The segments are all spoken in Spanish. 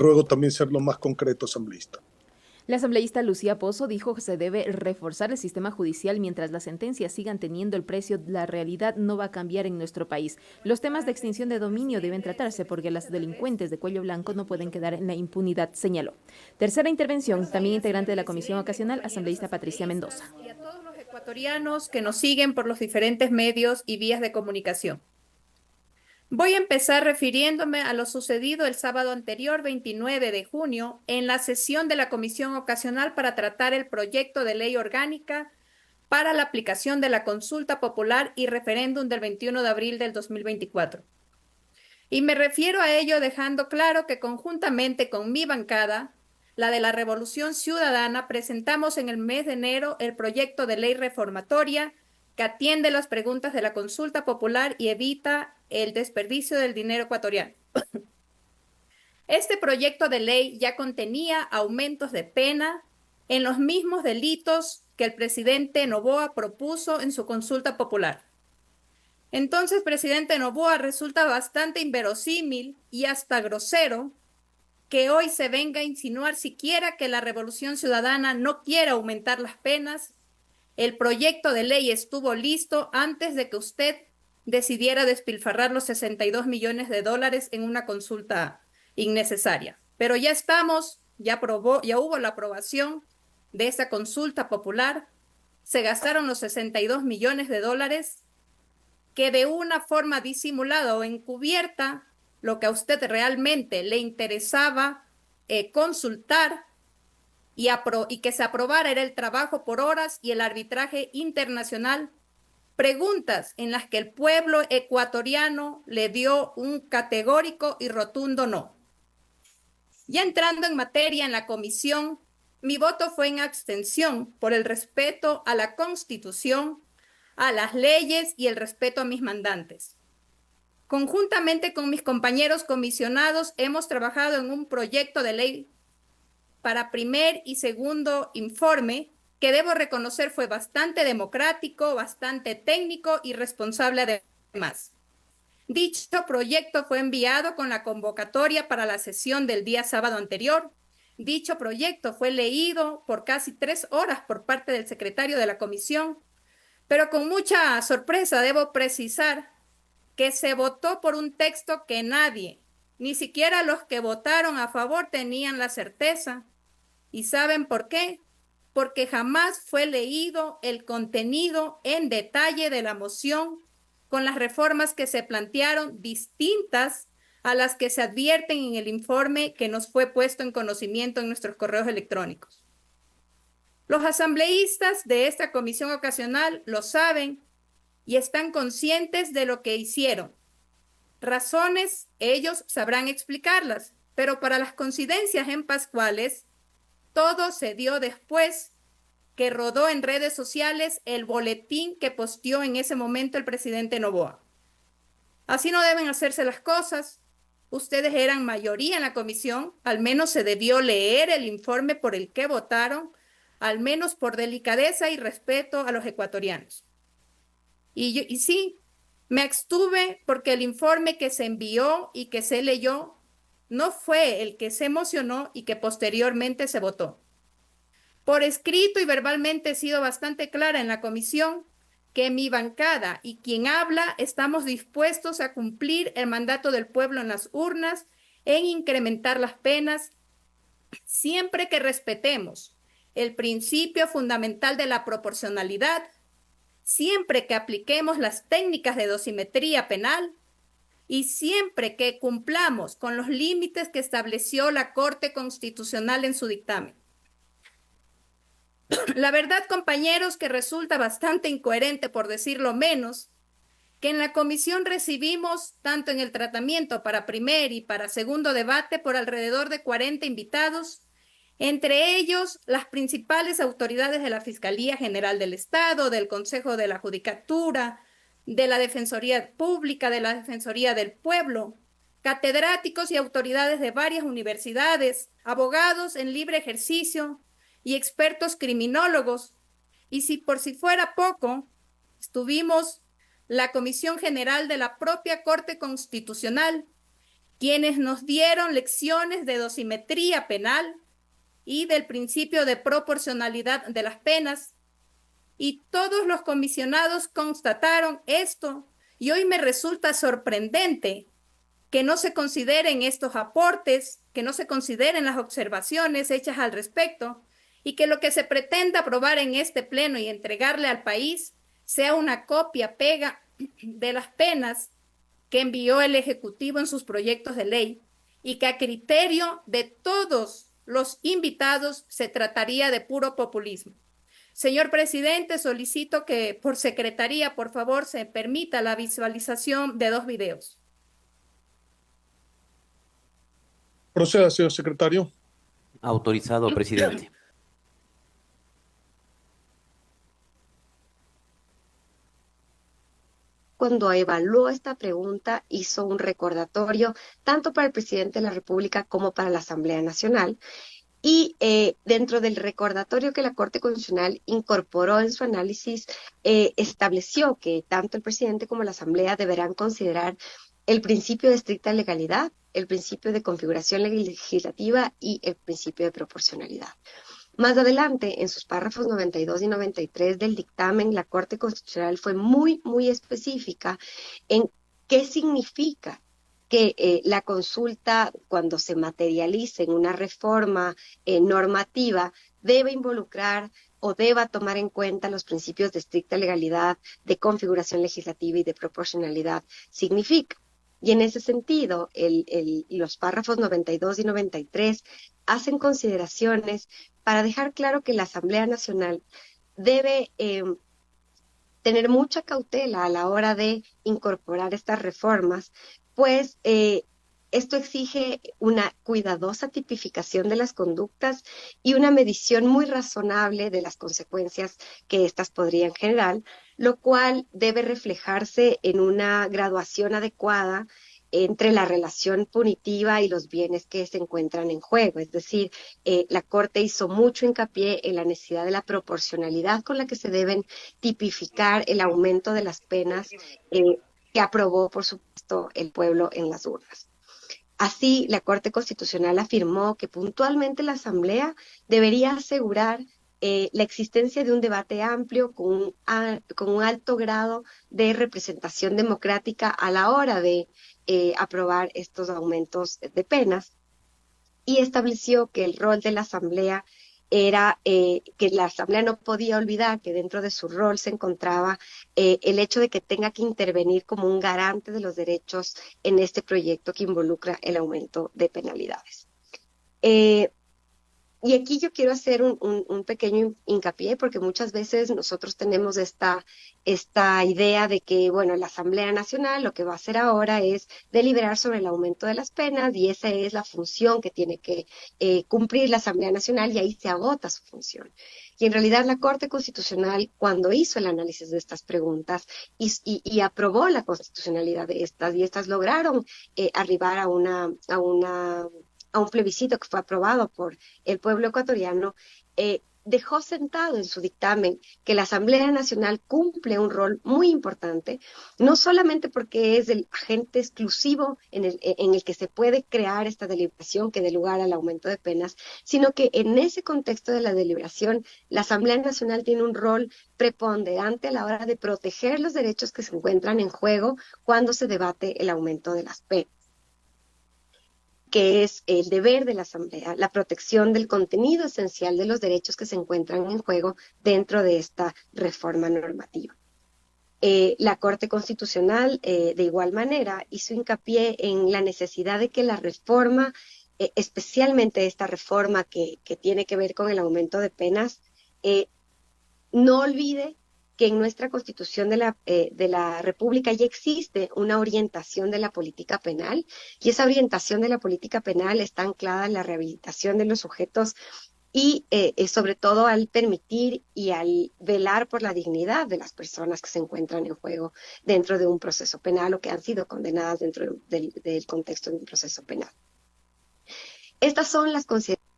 ruego también ser lo más concreto, asambleísta. La asambleísta Lucía Pozo dijo que se debe reforzar el sistema judicial mientras las sentencias sigan teniendo el precio. La realidad no va a cambiar en nuestro país. Los temas de extinción de dominio deben tratarse porque las delincuentes de cuello blanco no pueden quedar en la impunidad, señaló. Tercera intervención, también integrante de la comisión ocasional, asambleísta Patricia Mendoza. Y a todos los ecuatorianos que nos siguen por los diferentes medios y vías de comunicación. Voy a empezar refiriéndome a lo sucedido el sábado anterior, 29 de junio, en la sesión de la Comisión Ocasional para tratar el proyecto de ley orgánica para la aplicación de la consulta popular y referéndum del 21 de abril del 2024. Y me refiero a ello dejando claro que conjuntamente con mi bancada, la de la Revolución Ciudadana, presentamos en el mes de enero el proyecto de ley reformatoria que atiende las preguntas de la consulta popular y evita el desperdicio del dinero ecuatoriano. Este proyecto de ley ya contenía aumentos de pena en los mismos delitos que el presidente Noboa propuso en su consulta popular. Entonces, presidente Noboa, resulta bastante inverosímil y hasta grosero que hoy se venga a insinuar siquiera que la Revolución Ciudadana no quiere aumentar las penas. El proyecto de ley estuvo listo antes de que usted decidiera despilfarrar los 62 millones de dólares en una consulta innecesaria. Pero ya estamos, ya hubo la aprobación de esa consulta popular, se gastaron los 62 millones de dólares que de una forma disimulada o encubierta, lo que a usted realmente le interesaba consultar y que se aprobara era el trabajo por horas y el arbitraje internacional, preguntas en las que el pueblo ecuatoriano le dio un categórico y rotundo no. Ya entrando en materia en la comisión, mi voto fue en abstención por el respeto a la Constitución, a las leyes y el respeto a mis mandantes. Conjuntamente con mis compañeros comisionados, hemos trabajado en un proyecto de ley para primer y segundo informe, que debo reconocer fue bastante democrático, bastante técnico y responsable además. Dicho proyecto fue enviado con la convocatoria para la sesión del día sábado anterior. Dicho proyecto fue leído por casi 3 horas por parte del secretario de la comisión, pero con mucha sorpresa debo precisar que se votó por un texto que nadie, ni siquiera los que votaron a favor, tenían la certeza. ¿Y saben por qué? Porque jamás fue leído el contenido en detalle de la moción con las reformas que se plantearon distintas a las que se advierten en el informe que nos fue puesto en conocimiento en nuestros correos electrónicos. Los asambleístas de esta comisión ocasional lo saben y están conscientes de lo que hicieron. Razones, ellos sabrán explicarlas, pero para las coincidencias en Pascuales, todo se dio después que rodó en redes sociales el boletín que posteó en ese momento el presidente Noboa. Así no deben hacerse las cosas. Ustedes eran mayoría en la comisión, al menos se debió leer el informe por el que votaron, al menos por delicadeza y respeto a los ecuatorianos. Y sí, me abstuve porque el informe que se envió y que se leyó no fue el que se emocionó y que posteriormente se votó. Por escrito y verbalmente he sido bastante clara en la comisión que mi bancada y quien habla estamos dispuestos a cumplir el mandato del pueblo en las urnas, en incrementar las penas, siempre que respetemos el principio fundamental de la proporcionalidad, siempre que apliquemos las técnicas de dosimetría penal y siempre que cumplamos con los límites que estableció la Corte Constitucional en su dictamen. La verdad, compañeros, que resulta bastante incoherente, por decirlo menos, que en la comisión recibimos, tanto en el tratamiento para primer y para segundo debate, por alrededor de 40 invitados, entre ellos las principales autoridades de la Fiscalía General del Estado, del Consejo de la Judicatura, de la Defensoría Pública, de la Defensoría del Pueblo, catedráticos y autoridades de varias universidades, abogados en libre ejercicio y expertos criminólogos. Y por si fuera poco, estuvimos la Comisión General de la propia Corte Constitucional, quienes nos dieron lecciones de dosimetría penal y del principio de proporcionalidad de las penas. Y todos los comisionados constataron esto. Y hoy me resulta sorprendente que no se consideren estos aportes, que no se consideren las observaciones hechas al respecto, y que lo que se pretenda aprobar en este pleno y entregarle al país sea una copia-pega de las penas que envió el Ejecutivo en sus proyectos de ley, y que a criterio de todos los invitados se trataría de puro populismo. Señor presidente, solicito que por secretaría, por favor, se permita la visualización de 2 videos. Proceda, señor secretario. Autorizado, presidente. Cuando evaluó esta pregunta, hizo un recordatorio tanto para el presidente de la República como para la Asamblea Nacional. Y dentro del recordatorio que la Corte Constitucional incorporó en su análisis, estableció que tanto el presidente como la Asamblea deberán considerar el principio de estricta legalidad, el principio de configuración legislativa y el principio de proporcionalidad. Más adelante, en sus párrafos 92 y 93 del dictamen, la Corte Constitucional fue muy específica en qué significa que la consulta, cuando se materialice en una reforma normativa, debe involucrar o deba tomar en cuenta los principios de estricta legalidad, de configuración legislativa y de proporcionalidad. Significa. Y en ese sentido, los párrafos 92 y 93 hacen consideraciones para dejar claro que la Asamblea Nacional debe tener mucha cautela a la hora de incorporar estas reformas, pues esto exige una cuidadosa tipificación de las conductas y una medición muy razonable de las consecuencias que éstas podrían generar, lo cual debe reflejarse en una graduación adecuada entre la relación punitiva y los bienes que se encuentran en juego. Es decir, la Corte hizo mucho hincapié en la necesidad de la proporcionalidad con la que se deben tipificar el aumento de las penas que aprobó, por supuesto, el pueblo en las urnas. Así, la Corte Constitucional afirmó que puntualmente la Asamblea debería asegurar la existencia de un debate amplio con un alto grado de representación democrática a la hora de aprobar estos aumentos de penas, y estableció que el rol de la Asamblea era que la Asamblea no podía olvidar que dentro de su rol se encontraba el hecho de que tenga que intervenir como un garante de los derechos en este proyecto que involucra el aumento de penalidades. Y aquí yo quiero hacer un pequeño hincapié, porque muchas veces nosotros tenemos esta idea de que, bueno, la Asamblea Nacional lo que va a hacer ahora es deliberar sobre el aumento de las penas, y esa es la función que tiene que cumplir la Asamblea Nacional, y ahí se agota su función. Y en realidad la Corte Constitucional, cuando hizo el análisis de estas preguntas y aprobó la constitucionalidad de estas, y estas lograron arribar a un plebiscito que fue aprobado por el pueblo ecuatoriano, dejó sentado en su dictamen que la Asamblea Nacional cumple un rol muy importante, no solamente porque es el agente exclusivo en el que se puede crear esta deliberación que dé lugar al aumento de penas, sino que en ese contexto de la deliberación, la Asamblea Nacional tiene un rol preponderante a la hora de proteger los derechos que se encuentran en juego cuando se debate el aumento de las penas, que es el deber de la Asamblea, la protección del contenido esencial de los derechos que se encuentran en juego dentro de esta reforma normativa. La Corte Constitucional, de igual manera, hizo hincapié en la necesidad de que la reforma, especialmente esta reforma que tiene que ver con el aumento de penas, no olvide que en nuestra Constitución de la República ya existe una orientación de la política penal, y esa orientación de la política penal está anclada en la rehabilitación de los sujetos y sobre todo al permitir y al velar por la dignidad de las personas que se encuentran en juego dentro de un proceso penal o que han sido condenadas dentro del contexto de un proceso penal. Estas son las consideraciones.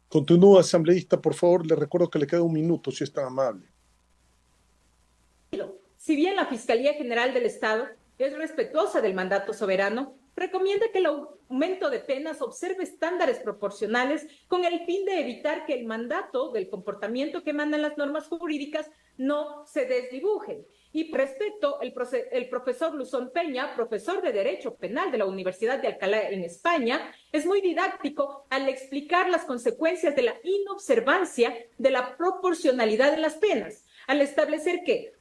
Continúa, asambleísta, por favor. Le recuerdo que le queda un minuto, si es tan amable. si bien la Fiscalía General del Estado es respetuosa del mandato soberano, recomienda que el aumento de penas observe estándares proporcionales con el fin de evitar que el mandato del comportamiento que mandan las normas jurídicas no se desdibuje. Y respecto, el profesor Luzón Peña, profesor de Derecho Penal de la Universidad de Alcalá en España, es muy didáctico al explicar las consecuencias de la inobservancia de la proporcionalidad de las penas, al establecer que,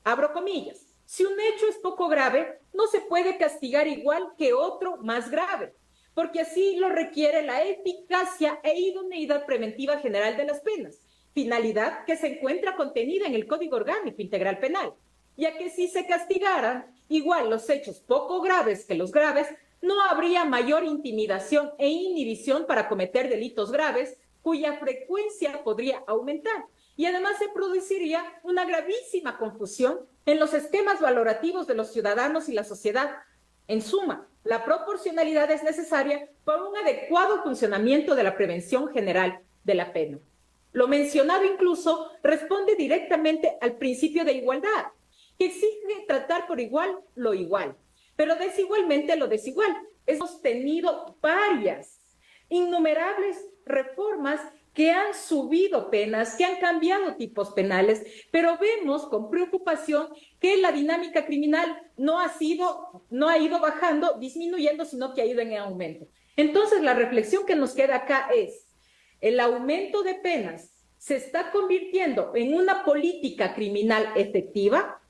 abro comillas, si un hecho es poco grave, no se puede castigar igual que otro más grave, porque así lo requiere la eficacia e idoneidad preventiva general de las penas, finalidad que se encuentra contenida en el Código Orgánico Integral Penal, ya que si se castigaran igual los hechos poco graves que los graves, no habría mayor intimidación e inhibición para cometer delitos graves, cuya frecuencia podría aumentar. Y además se produciría una gravísima confusión en los esquemas valorativos de los ciudadanos y la sociedad. En suma, la proporcionalidad es necesaria para un adecuado funcionamiento de la prevención general de la pena. Lo mencionado incluso responde directamente al principio de igualdad, que exige tratar por igual lo igual, pero desigualmente lo desigual. Hemos tenido varias, innumerables reformas que han subido penas, que han cambiado tipos penales, pero vemos con preocupación que la dinámica criminal no ha ido bajando, disminuyendo, sino que ha ido en aumento. Entonces, la reflexión que nos queda acá es, el aumento de penas se está convirtiendo en una política criminal efectiva.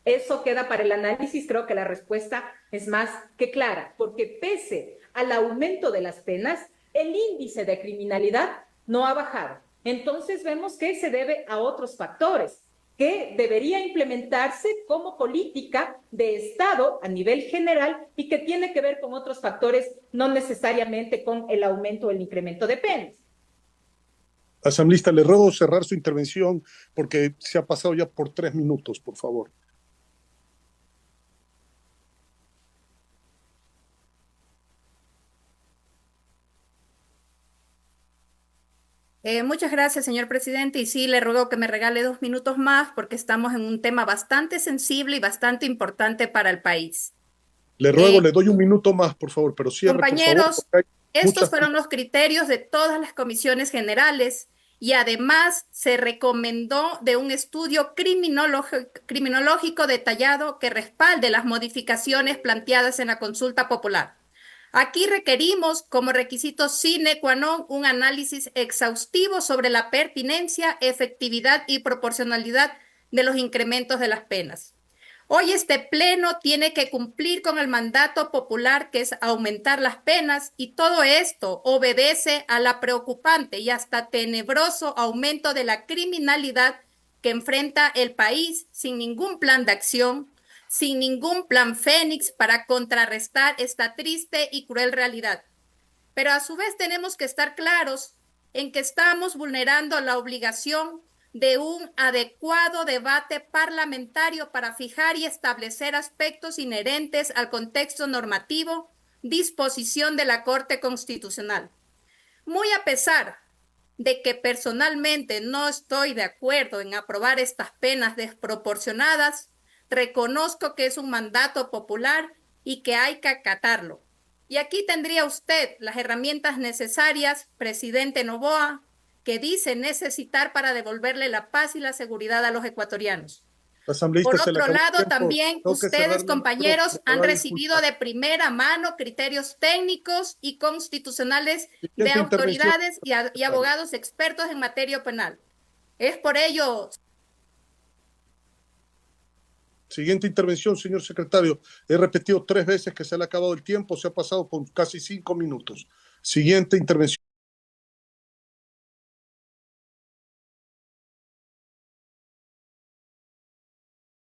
Eso queda para el análisis. Creo que la respuesta es más que clara, porque pese al aumento de las penas, el índice de criminalidad no ha bajado. Entonces vemos que se debe a otros factores que debería implementarse como política de Estado a nivel general y que tiene que ver con otros factores, no necesariamente con el aumento o el incremento de penas. Asambleísta, le ruego cerrar su intervención porque se ha pasado ya por 3 minutos, por favor. Muchas gracias, señor presidente. Y sí, le ruego que me regale 2 minutos más porque estamos en un tema bastante sensible y bastante importante para el país. Le ruego, le doy 1 minuto más, por favor, pero cierre, compañeros, por favor. Estos fueron los criterios de todas las comisiones generales y además se recomendó de un estudio criminológico detallado que respalde las modificaciones planteadas en la consulta popular. Aquí requerimos como requisito sine qua non un análisis exhaustivo sobre la pertinencia, efectividad y proporcionalidad de los incrementos de las penas. Hoy este pleno tiene que cumplir con el mandato popular, que es aumentar las penas, y todo esto obedece a la preocupante y hasta tenebroso aumento de la criminalidad que enfrenta el país sin ningún plan de acción, sin ningún plan Fénix para contrarrestar esta triste y cruel realidad. Pero a su vez tenemos que estar claros en que estamos vulnerando la obligación de un adecuado debate parlamentario para fijar y establecer aspectos inherentes al contexto normativo, disposición de la Corte Constitucional. Muy a pesar de que personalmente no estoy de acuerdo en aprobar estas penas desproporcionadas, reconozco que es un mandato popular y que hay que acatarlo. Y aquí tendría usted las herramientas necesarias, presidente Noboa, que dice necesitar para devolverle la paz y la seguridad a los ecuatorianos. Por otro lado, también ustedes, compañeros, han recibido de primera mano criterios técnicos y constitucionales de autoridades y abogados expertos en materia penal. Es por ello... Siguiente intervención, señor secretario. He repetido 3 veces que se le ha acabado el tiempo, se ha pasado con casi 5 minutos. Siguiente intervención.